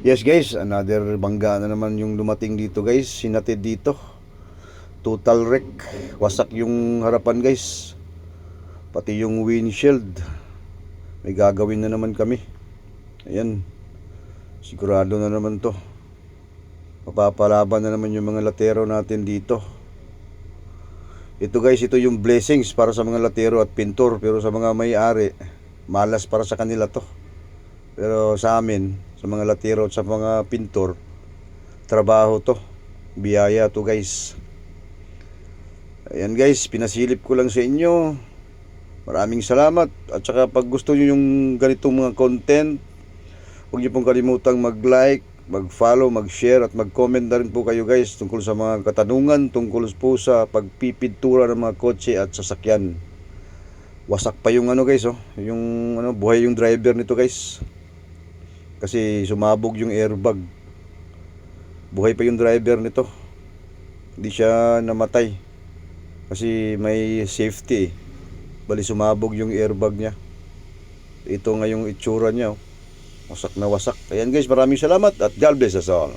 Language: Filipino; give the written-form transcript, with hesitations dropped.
Yes guys, another bangga na naman yung dumating dito guys. Sinatid dito. Total wreck. Wasak yung harapan guys. Pati yung windshield. May gagawin na naman kami. Ayan. Sigurado na naman to. Mapapalaban na naman yung mga latero natin dito. Ito guys, ito yung blessings para sa mga latero at pintor. Pero sa mga may-ari, malas para sa kanila to. Pero sa amin, sa mga latero at sa mga pintor, trabaho to, biyaya to guys. Ayan guys, pinasilip ko lang sa inyo. Maraming salamat. At saka pag gusto nyo yung ganitong mga content, huwag nyo pong kalimutang mag-like, mag-follow, mag-share at mag-comment na rin po kayo guys tungkol sa mga katanungan tungkol po sa pagpipintura ng mga kotse at sasakyan. Wasak pa yung guys, yung buhay yung driver nito guys. Kasi sumabog yung airbag. Buhay pa yung driver nito. Hindi siya namatay. Kasi may safety. Bali sumabog yung airbag niya. Ito nga yung itsura niya. Wasak na wasak. Ayan guys, maraming salamat at God bless us all.